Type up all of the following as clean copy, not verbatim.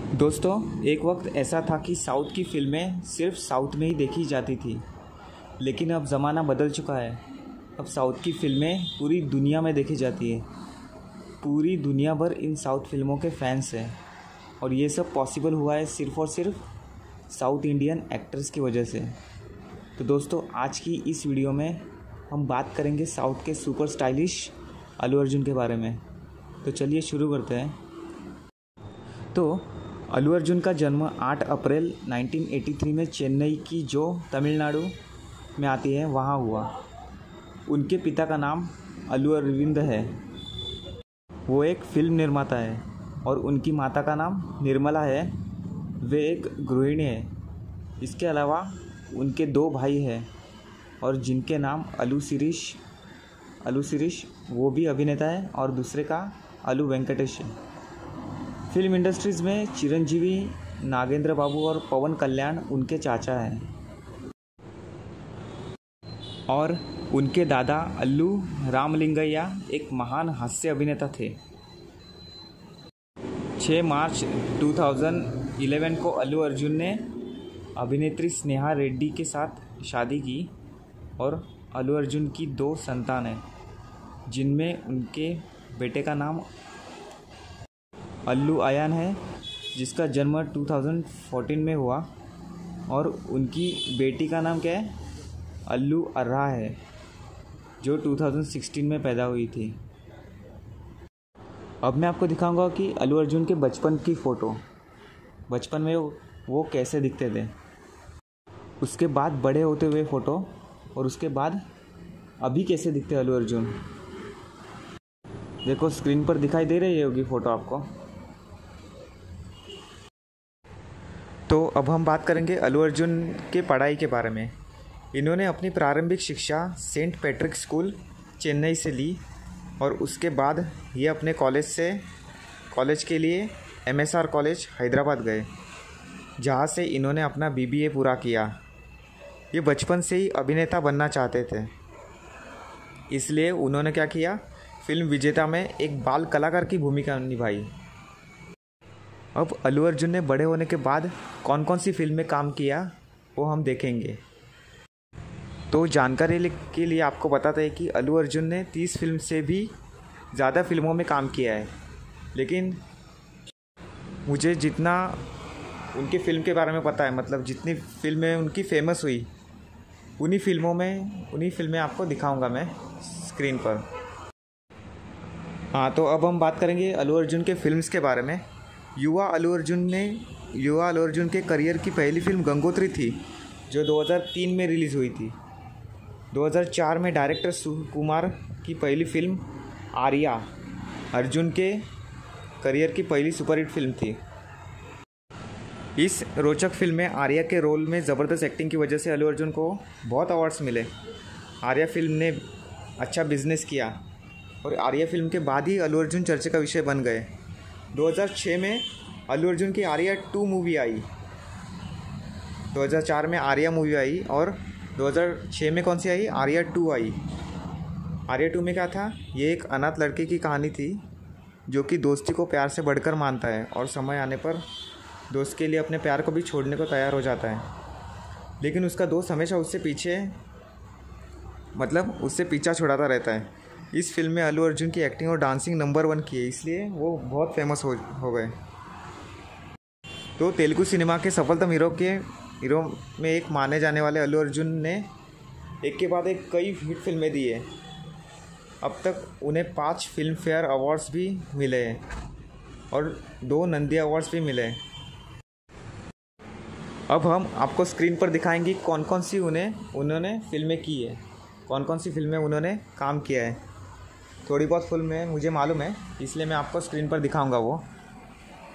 दोस्तों, एक वक्त ऐसा था कि साउथ की फ़िल्में सिर्फ साउथ में ही देखी जाती थी। लेकिन अब ज़माना बदल चुका है। अब साउथ की फ़िल्में पूरी दुनिया में देखी जाती है। पूरी दुनिया भर इन साउथ फिल्मों के फैंस हैं और ये सब पॉसिबल हुआ है सिर्फ़ और सिर्फ साउथ इंडियन एक्टर्स की वजह से। तो दोस्तों, आज की इस वीडियो में हम बात करेंगे साउथ के सुपर स्टाइलिश अल्लू अर्जुन के बारे में। तो चलिए शुरू करते हैं। तो अल्लू अर्जुन का जन्म 8 अप्रैल 1983 में चेन्नई की जो तमिलनाडु में आती है वहाँ हुआ। उनके पिता का नाम अल्लू अरविंद है। वो एक फिल्म निर्माता है और उनकी माता का नाम निर्मला है। वे एक गृहिणी है। इसके अलावा उनके 2 भाई हैं और जिनके नाम अल्लू शिरीष वो भी अभिनेता है और दूसरे का अल्लू वेंकटेश है। फिल्म इंडस्ट्रीज़ में चिरंजीवी, नागेंद्र बाबू और पवन कल्याण उनके चाचा हैं और उनके दादा अल्लू रामलिंगय्या एक महान हास्य अभिनेता थे। 6 मार्च 2011 को अल्लू अर्जुन ने अभिनेत्री स्नेहा रेड्डी के साथ शादी की और अल्लू अर्जुन की 2 संतान हैं, जिनमें उनके बेटे का नाम अल्लू अयान है, जिसका जन्म 2014 में हुआ, और उनकी बेटी का नाम क्या है, अल्लू अर्रा है, जो 2016 में पैदा हुई थी। अब मैं आपको दिखाऊंगा कि अल्लू अर्जुन के बचपन की फ़ोटो, बचपन में वो कैसे दिखते थे, उसके बाद बड़े होते हुए फ़ोटो, और उसके बाद अभी कैसे दिखते अल्लू अर्जुन। देखो, स्क्रीन पर दिखाई दे रही होगी फ़ोटो आपको। तो अब हम बात करेंगे अल्लू अर्जुन के पढ़ाई के बारे में। इन्होंने अपनी प्रारंभिक शिक्षा सेंट पैट्रिक स्कूल चेन्नई से ली और उसके बाद ये अपने कॉलेज के लिए MSR कॉलेज हैदराबाद गए, जहाँ से इन्होंने अपना BBA पूरा किया। ये बचपन से ही अभिनेता बनना चाहते थे, इसलिए उन्होंने क्या किया, फिल्म विजेता में एक बाल कलाकार की भूमिका निभाई। अब अल्लू अर्जुन ने बड़े होने के बाद कौन कौन सी फिल्म में काम किया वो हम देखेंगे। तो जानकारी के लिए आपको बताते हैं कि अल्लू अर्जुन ने 30 फिल्म से भी ज़्यादा फिल्मों में काम किया है। लेकिन मुझे जितना उनकी फ़िल्म के बारे में पता है, मतलब जितनी फिल्में उनकी फेमस हुई, उन्हीं फिल्में आपको दिखाऊंगा मैं स्क्रीन पर। हाँ, तो अब हम बात करेंगे अल्लू अर्जुन के फिल्म्स के बारे में। युवा अल्लू अर्जुन के करियर की पहली फिल्म गंगोत्री थी, जो 2003 में रिलीज़ हुई थी। 2004 में डायरेक्टर सुकुमार की पहली फिल्म आर्या अर्जुन के करियर की पहली सुपरहिट फिल्म थी। इस रोचक फिल्म में आर्या के रोल में ज़बरदस्त एक्टिंग की वजह से अल्लू अर्जुन को बहुत अवार्ड्स मिले। आर्या फिल्म ने अच्छा बिजनेस किया और आर्या फिल्म के बाद ही अल्लू अर्जुन चर्चा का विषय बन गए। 2006 में अल्लू अर्जुन की आर्या 2 मूवी आई। 2004 में आर्या मूवी आई और 2006 में कौन सी आई, आर्या 2 आई। आर्या 2 में क्या था, ये एक अनाथ लड़के की कहानी थी जो कि दोस्ती को प्यार से बढ़कर मानता है और समय आने पर दोस्त के लिए अपने प्यार को भी छोड़ने को तैयार हो जाता है। लेकिन उसका दोस्त हमेशा उससे पीछा छुड़ाता रहता है। इस फिल्म में अल्लू अर्जुन की एक्टिंग और डांसिंग नंबर 1 की है, इसलिए वो बहुत फेमस हो गए। तो तेलुगु सिनेमा के सफलतम हीरो में एक माने जाने वाले अल्लू अर्जुन ने एक के बाद एक कई हिट फिल्में दी है। अब तक उन्हें 5 फिल्म फेयर अवार्ड्स भी मिले हैं और 2 नंदी अवार्ड्स भी मिले हैं। अब हम आपको स्क्रीन पर दिखाएंगे कौन कौन सी उन्होंने फिल्में की है, कौन कौन सी फिल्में उन्होंने काम किया है। थोड़ी बहुत फिल्में मुझे मालूम है, इसलिए मैं आपको स्क्रीन पर दिखाऊंगा वो,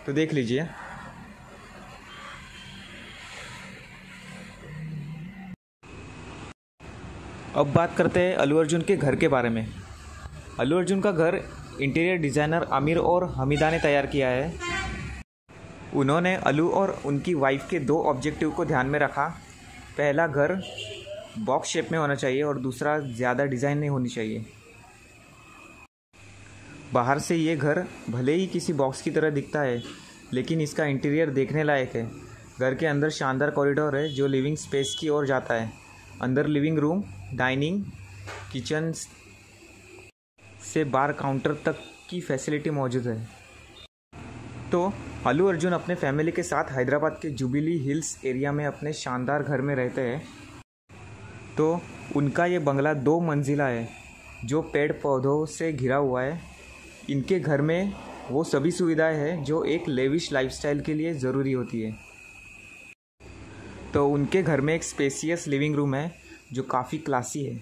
तो देख लीजिए। अब बात करते हैं अल्लू अर्जुन के घर के बारे में। अल्लू अर्जुन का घर इंटीरियर डिज़ाइनर आमिर और हमीदा ने तैयार किया है। उन्होंने अल्लू और उनकी वाइफ के 2 ऑब्जेक्टिव को ध्यान में रखा। पहला, घर बॉक्स शेप में होना चाहिए और दूसरा, ज़्यादा डिज़ाइन नहीं होनी चाहिए। बाहर से ये घर भले ही किसी बॉक्स की तरह दिखता है, लेकिन इसका इंटीरियर देखने लायक है। घर के अंदर शानदार कॉरिडोर है जो लिविंग स्पेस की ओर जाता है। अंदर लिविंग रूम, डाइनिंग, किचन से बार काउंटर तक की फैसिलिटी मौजूद है। तो अल्लू अर्जुन अपने फैमिली के साथ हैदराबाद के जुबिली हिल्स एरिया में अपने शानदार घर में रहते हैं। तो उनका ये बंगला 2 मंजिला है जो पेड़ पौधों से घिरा हुआ है। इनके घर में वो सभी सुविधाएं हैं जो एक लेविश लाइफस्टाइल के लिए ज़रूरी होती है। तो उनके घर में एक स्पेसियस लिविंग रूम है जो काफ़ी क्लासी है।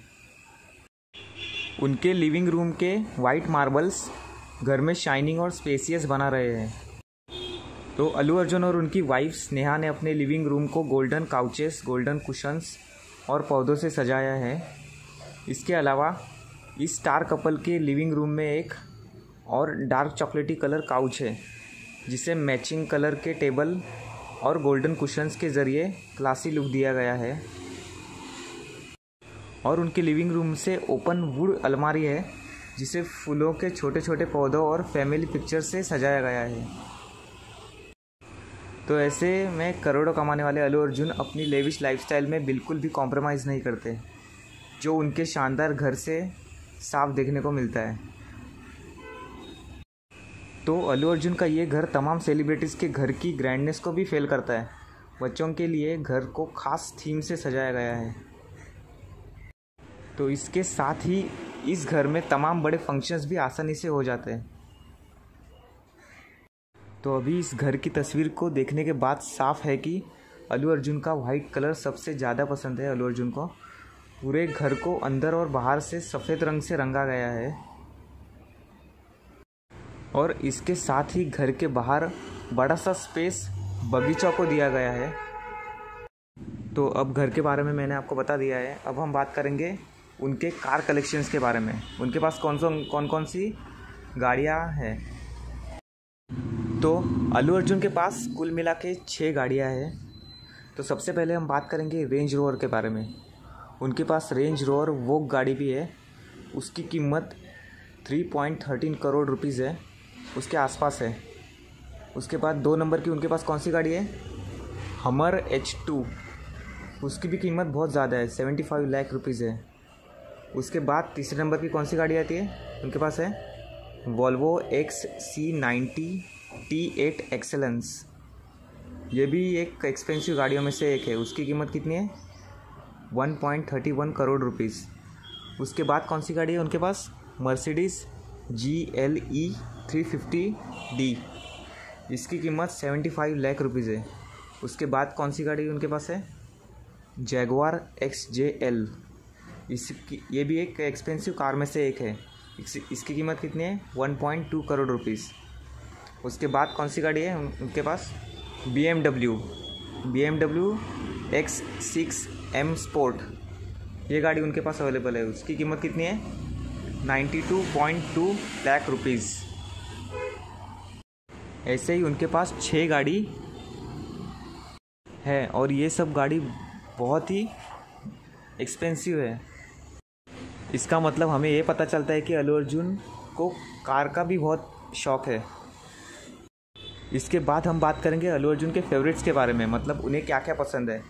उनके लिविंग रूम के वाइट मार्बल्स घर में शाइनिंग और स्पेसियस बना रहे हैं। तो अल्लू अर्जुन और उनकी वाइफ स्नेहा ने अपने लिविंग रूम को गोल्डन काउचेस, गोल्डन कुशन्स और पौधों से सजाया है। इसके अलावा इस स्टार कपल के लिविंग रूम में एक और डार्क चॉकलेटी कलर काउच है जिसे मैचिंग कलर के टेबल और गोल्डन कुशन्स के ज़रिए क्लासी लुक दिया गया है। और उनके लिविंग रूम से ओपन वुड अलमारी है जिसे फूलों के छोटे छोटे पौधों और फैमिली पिक्चर से सजाया गया है। तो ऐसे में करोड़ों कमाने वाले अल्लू अर्जुन अपनी लेविश लाइफस्टाइल में बिल्कुल भी कॉम्प्रोमाइज़ नहीं करते, जो उनके शानदार घर से साफ देखने को मिलता है। तो अल्लू अर्जुन का ये घर तमाम सेलिब्रिटीज़ के घर की ग्रैंडनेस को भी फेल करता है। बच्चों के लिए घर को खास थीम से सजाया गया है। तो इसके साथ ही इस घर में तमाम बड़े फंक्शंस भी आसानी से हो जाते हैं। तो अभी इस घर की तस्वीर को देखने के बाद साफ है कि अल्लू अर्जुन का वाइट कलर सबसे ज़्यादा पसंद है। अल्लू अर्जुन को पूरे घर को अंदर और बाहर से सफ़ेद रंग से रंगा गया है। और इसके साथ ही घर के बाहर बड़ा सा स्पेस बगीचा को दिया गया है। तो अब घर के बारे में मैंने आपको बता दिया है। अब हम बात करेंगे उनके कार कलेक्शंस के बारे में। उनके पास कौन कौन सी गाड़ियाँ हैं। तो अल्लू अर्जुन के पास कुल मिला के 6 गाड़ियाँ हैं। तो सबसे पहले हम बात करेंगे रेंज रोवर के बारे में। उनके पास रेंज रोवर वोग गाड़ी भी है। उसकी कीमत 3.13 करोड़ रुपीज़ है, उसके आसपास है। उसके बाद 2 नंबर की उनके पास कौन सी गाड़ी है, हमर H2। उसकी भी कीमत बहुत ज़्यादा है, 75 लाख रुपीज़ है। उसके बाद तीसरे नंबर की कौन सी गाड़ी आती है, उनके पास है वॉल्वो XC90 T8 एक्सेलेंस। ये भी एक एक्सपेंसिव गाड़ियों में से एक है। उसकी कीमत कितनी है, 1.31 करोड़ रुपीज़। उसके बाद कौन सी गाड़ी है उनके पास, मर्सिडीज़ GLE 350D। इसकी कीमत 75 लाख रुपीज़ है। उसके बाद कौन सी गाड़ी उनके पास है, जैगवार XJL। ये भी एक एक्सपेंसिव कार में से एक है। इसकी कीमत कितनी है, 1.2 करोड़ रुपीज़। उसके बाद कौन सी गाड़ी है उनके पास, BMW X6M स्पोर्ट। ये गाड़ी उनके पास अवेलेबल है। उसकी कीमत कितनी है, 92.2 लाख रुपीज़। ऐसे ही उनके पास 6 गाड़ी है और ये सब गाड़ी बहुत ही एक्सपेंसिव है। इसका मतलब हमें ये पता चलता है कि अल्लू अर्जुन को कार का भी बहुत शौक़ है। इसके बाद हम बात करेंगे अल्लू अर्जुन के फेवरेट्स के बारे में, मतलब उन्हें क्या क्या पसंद है।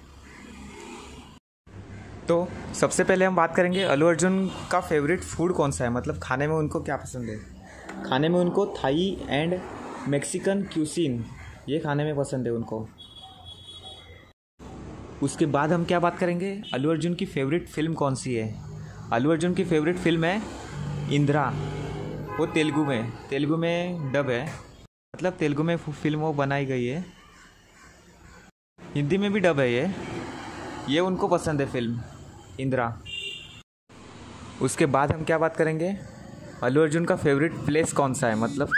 तो सबसे पहले हम बात करेंगे अल्लू अर्जुन का फेवरेट फूड कौन सा है, मतलब खाने में उनको क्या पसंद है। खाने में उनको थाई एंड मैक्सिकन क्यूसीन ये खाने में पसंद है उनको। उसके बाद हम क्या बात करेंगे, अल्लू अर्जुन की फेवरेट फिल्म कौन सी है। अल्लू अर्जुन की फेवरेट फिल्म है इंदिरा। वो तेलुगु में डब है, मतलब तेलुगु में फिल्म वो बनाई गई है। हिंदी में भी डब है ये उनको पसंद है फिल्म इंदिरा। उसके बाद हम क्या बात करेंगे, अल्लू अर्जुन का फेवरेट प्लेस कौन सा है, मतलब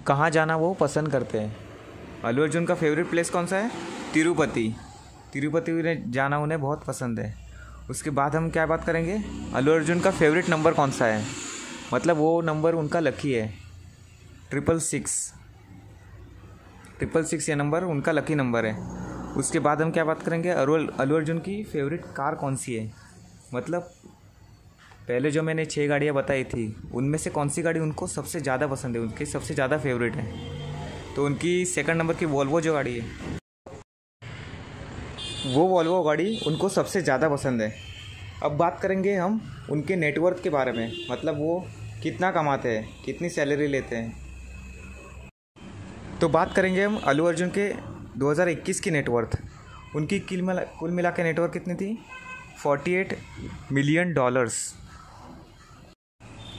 कहाँ जाना वो पसंद करते हैं। अल्लू अर्जुन का फेवरेट प्लेस कौन सा है, तिरुपति में जाना उन्हें बहुत पसंद है। उसके बाद हम क्या बात करेंगे, अल्लू अर्जुन का फेवरेट नंबर कौन सा है, मतलब वो नंबर उनका लकी है, 666 ये नंबर उनका लकी नंबर है। उसके बाद हम क्या बात करेंगे, अल्लू अर्जुन की फेवरेट कार कौन सी है, मतलब पहले जो मैंने 6 गाड़ियाँ बताई थी उनमें से कौन सी गाड़ी उनको सबसे ज़्यादा पसंद है, उनकी सबसे ज़्यादा फेवरेट है। तो उनकी सेकंड नंबर की वॉल्वो जो गाड़ी है, वो वॉल्वो गाड़ी उनको सबसे ज़्यादा पसंद है। अब बात करेंगे हम उनके नेटवर्थ के बारे में, मतलब वो कितना कमाते हैं, कितनी सैलरी लेते हैं। तो बात करेंगे हम अल्लू अर्जुन के 2021 की नेटवर्थ। उनकी कुल मिला के नेटवर्थ कितनी थी? $48 मिलियन।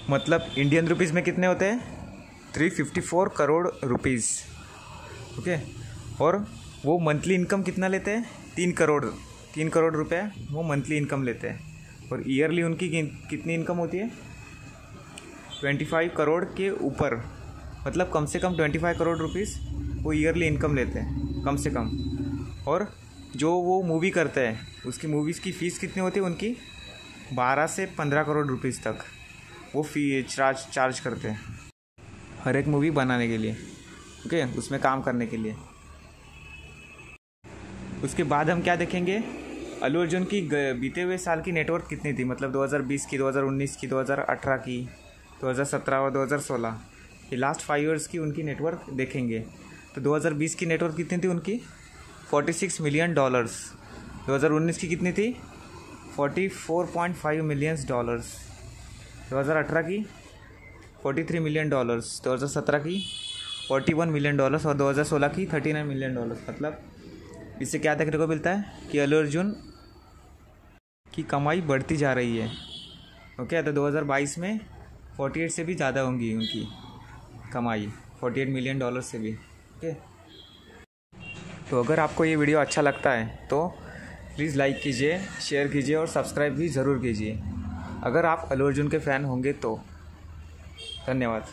मतलब इंडियन रुपीज़ में कितने होते हैं? 354 करोड़ रुपीज़। ओके। और वो मंथली इनकम कितना लेते हैं? 3 करोड़ रुपए वो मंथली इनकम लेते हैं। और ईयरली उनकी कितनी इनकम होती है? 25 करोड़ के ऊपर, मतलब कम से कम 25 करोड़ रुपीज़ वो ईयरली इनकम लेते हैं, कम से कम। और जो वो मूवी करते हैं उसकी मूवीज़ की फ़ीस कितनी होती है उनकी? 12 से 15 करोड़ रुपीज़ तक वो फ़ी चार्ज करते हैं हर एक मूवी बनाने के लिए। ओके, उसमें काम करने के लिए। उसके बाद हम क्या देखेंगे? अल्लू अर्जुन की बीते हुए साल की नेटवर्थ कितनी थी, मतलब 2020 की, 2019 की, 2018 की, 2017 और 2016, ये लास्ट 5 ईयर्स की उनकी नेटवर्थ देखेंगे। तो 2020 की नेटवर्थ कितनी थी उनकी? $46 मिलियन। 2019 की कितनी थी? $44.5 मिलियन। 2018 की $43 मिलियन। 2017 की $41 मिलियन और 2016 की $39 मिलियन। मतलब इससे क्या देखने को मिलता है कि अल्लू अर्जुन की कमाई बढ़ती जा रही है। ओके, तो 2022 में 48 से भी ज़्यादा होंगी उनकी कमाई, $48 मिलियन से भी। ओके, तो अगर आपको ये वीडियो अच्छा लगता है तो प्लीज़ लाइक कीजिए, शेयर कीजिए और सब्सक्राइब भी ज़रूर कीजिए, अगर आप अल्लू अर्जुन के फ़ैन होंगे तो। धन्यवाद।